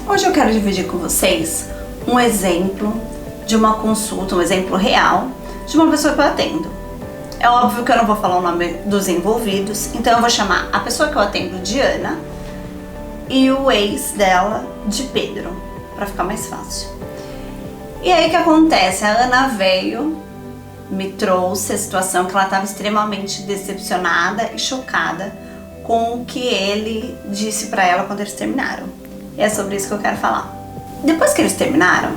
Hoje eu quero dividir com vocês um exemplo de uma consulta, um exemplo real de uma pessoa que eu atendo. É óbvio que eu não vou falar o nome dos envolvidos, então eu vou chamar a pessoa que eu atendo de Ana e o ex dela de Pedro, para ficar mais fácil. E aí o que acontece? A Ana veio, me trouxe a situação que ela estava extremamente decepcionada e chocada com o que ele disse para ela quando eles terminaram. E é sobre isso que eu quero falar. Depois que eles terminaram,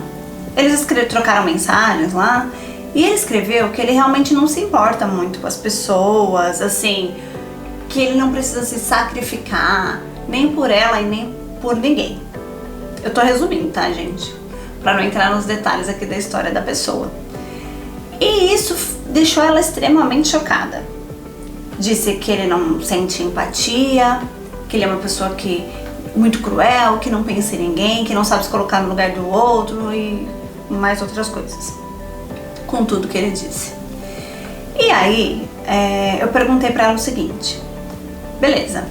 eles trocaram mensagens lá e ele escreveu que ele realmente não se importa muito com as pessoas, assim, que ele não precisa se sacrificar nem por ela e nem por ninguém. Eu tô resumindo, tá, gente? Pra não entrar nos detalhes aqui da história da pessoa. E isso deixou ela extremamente chocada. Disse que ele não sente empatia, que ele é uma pessoa muito cruel, que não pensa em ninguém, que não sabe se colocar no lugar do outro e mais outras coisas. Com tudo que ele disse. E aí, eu perguntei pra ela o seguinte: beleza,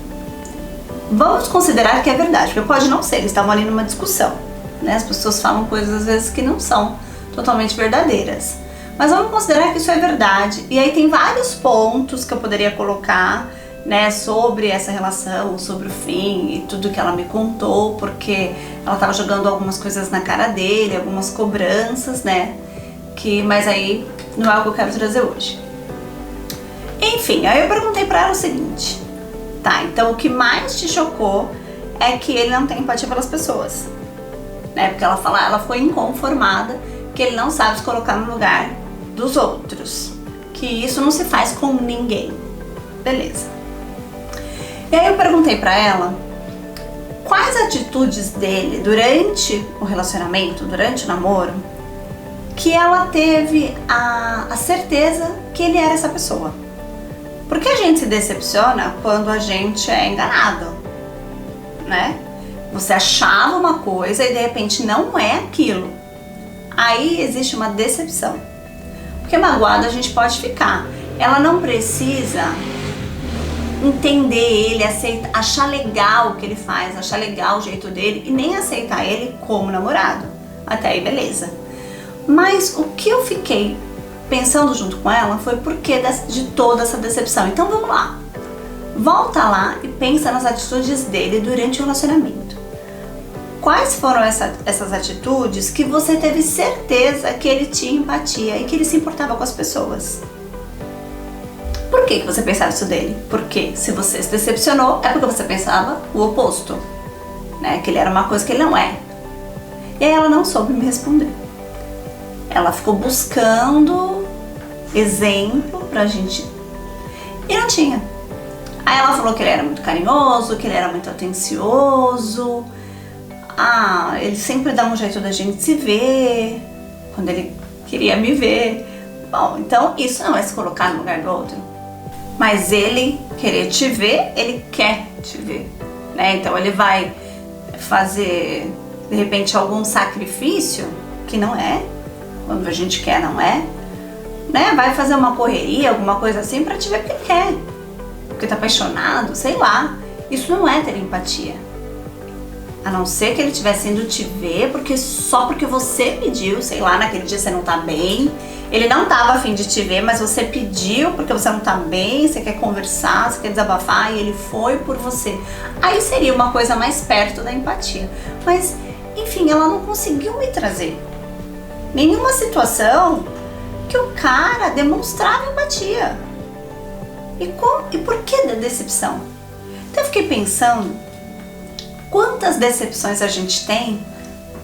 vamos considerar que é verdade, porque pode não ser, eles estavam ali numa discussão, né? As pessoas falam coisas às vezes que não são totalmente verdadeiras. Mas vamos considerar que isso é verdade. E aí tem vários pontos que eu poderia colocar, né, sobre essa relação, sobre o fim e tudo que ela me contou, porque ela estava jogando algumas coisas na cara dele, algumas cobranças, né? Mas aí não é o que eu quero trazer hoje. Enfim, aí eu perguntei pra ela o seguinte: tá, então o que mais te chocou é que ele não tem empatia pelas pessoas, né? Porque ela ficou inconformada que ele não sabe se colocar no lugar dos outros, que isso não se faz com ninguém. Beleza. E aí eu perguntei pra ela quais atitudes dele durante o relacionamento, durante o namoro, que ela teve a certeza que ele era essa pessoa. Porque a gente se decepciona quando a gente é enganado, né? Você achava uma coisa e de repente não é aquilo. Aí existe uma decepção. Porque magoada a gente pode ficar. Ela não precisa entender ele, achar legal o que ele faz, achar legal o jeito dele e nem aceitar ele como namorado. Até aí beleza. Mas o que eu fiquei pensando junto com ela foi por que de toda essa decepção. Então vamos lá. Volta lá e pensa nas atitudes dele durante o relacionamento. Quais foram essas atitudes que você teve certeza que ele tinha empatia e que ele se importava com as pessoas? Por que você pensava isso dele? Porque se você se decepcionou, é porque você pensava o oposto, né? Que ele era uma coisa que ele não é. E aí ela não soube me responder. Ela ficou buscando exemplo pra gente e não tinha. Aí ela falou que ele era muito carinhoso, que ele era muito atencioso. Ele sempre dá um jeito da gente se ver quando ele queria me ver. Bom, então isso não é se colocar no lugar do outro. Mas ele querer te ver, ele quer te ver, né? Então ele vai fazer, de repente, algum sacrifício que não é, quando a gente quer, não é, né? Vai fazer uma correria, alguma coisa assim pra te ver porque ele quer, porque tá apaixonado, sei lá. Isso não é ter empatia. A não ser que ele estivesse indo te ver só porque você pediu, sei lá, naquele dia você não tá bem. Ele não tava a fim de te ver, mas você pediu porque você não tá bem, você quer conversar, você quer desabafar e ele foi por você. Aí seria uma coisa mais perto da empatia. Mas, enfim, ela não conseguiu me trazer nenhuma situação que o cara demonstrava empatia. E por que da decepção? Então eu fiquei pensando quantas decepções a gente tem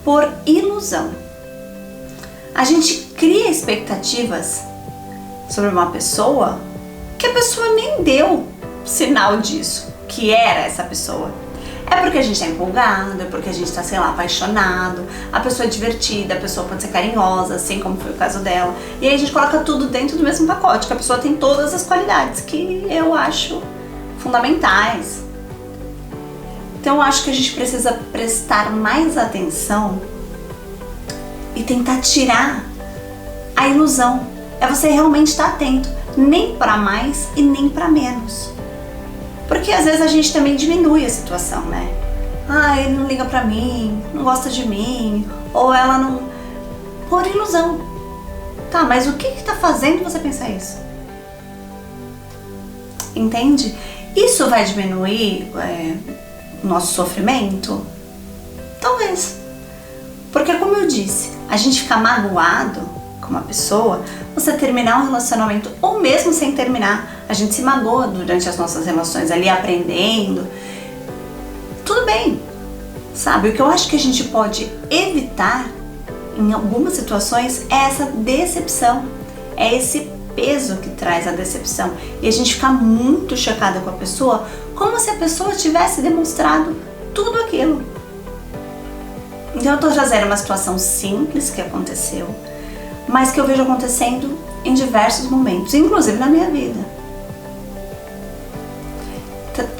por ilusão. A gente cria expectativas sobre uma pessoa que a pessoa nem deu sinal disso, que era essa pessoa. É porque a gente tá empolgado, é porque a gente tá, sei lá, apaixonado, a pessoa é divertida, a pessoa pode ser carinhosa, assim como foi o caso dela. E aí a gente coloca tudo dentro do mesmo pacote, que a pessoa tem todas as qualidades que eu acho fundamentais. Então eu acho que a gente precisa prestar mais atenção e tentar tirar a ilusão. É você realmente estar atento, nem para mais e nem para menos. Porque às vezes a gente também diminui a situação, né? ah, ele não liga pra mim, não gosta de mim, ou ela não... Por ilusão. Tá, mas o que tá fazendo você pensar isso? Entende? Isso vai diminuir o nosso sofrimento? Talvez. Porque como eu disse, a gente ficar magoado com uma pessoa, você terminar um relacionamento, ou mesmo sem terminar, a gente se magoa durante as nossas relações ali, aprendendo. Tudo bem, sabe? O que eu acho que a gente pode evitar em algumas situações é essa decepção, é esse peso que traz a decepção e a gente ficar muito chocada com a pessoa, como se a pessoa tivesse demonstrado tudo aquilo. Então eu tô trazendo uma situação simples que aconteceu, mas que eu vejo acontecendo em diversos momentos, inclusive na minha vida.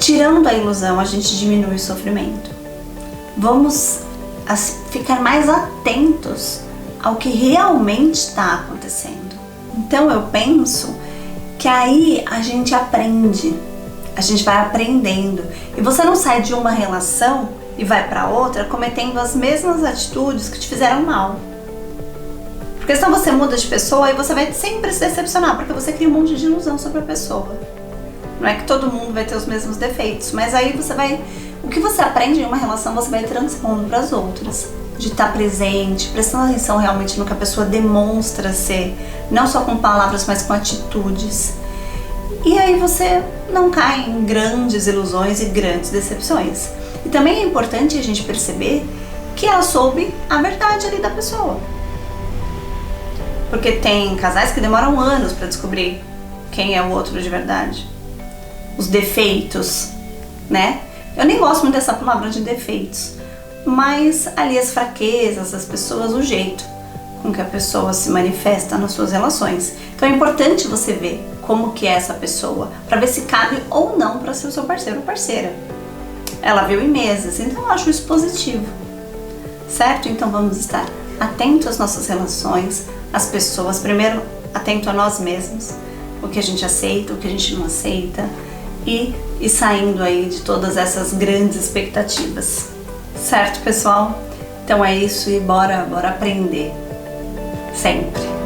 Tirando a ilusão, a gente diminui o sofrimento. Vamos ficar mais atentos ao que realmente está acontecendo. Então eu penso que aí a gente aprende, a gente vai aprendendo e você não sai de uma relação e vai para outra cometendo as mesmas atitudes que te fizeram mal. Porque senão você muda de pessoa e você vai sempre se decepcionar, porque você cria um monte de ilusão sobre a pessoa. Não é que todo mundo vai ter os mesmos defeitos, mas aí você vai... O que você aprende em uma relação, você vai transpondo para as outras. De estar presente, prestando atenção realmente no que a pessoa demonstra ser, não só com palavras, mas com atitudes. E aí você não cai em grandes ilusões e grandes decepções. E também é importante a gente perceber que ela soube a verdade ali da pessoa. Porque tem casais que demoram anos para descobrir quem é o outro de verdade. Os defeitos, né? Eu nem gosto muito dessa palavra de defeitos, mas ali as fraquezas das pessoas, o jeito com que a pessoa se manifesta nas suas relações. Então é importante você ver como que é essa pessoa, para ver se cabe ou não para ser o seu parceiro ou parceira. Ela viu em meses, então eu acho isso positivo, certo? Então vamos estar atentos às nossas relações, às pessoas, primeiro atento a nós mesmos, o que a gente aceita, o que a gente não aceita, e saindo aí de todas essas grandes expectativas. Certo, pessoal? Então é isso e bora aprender. Sempre.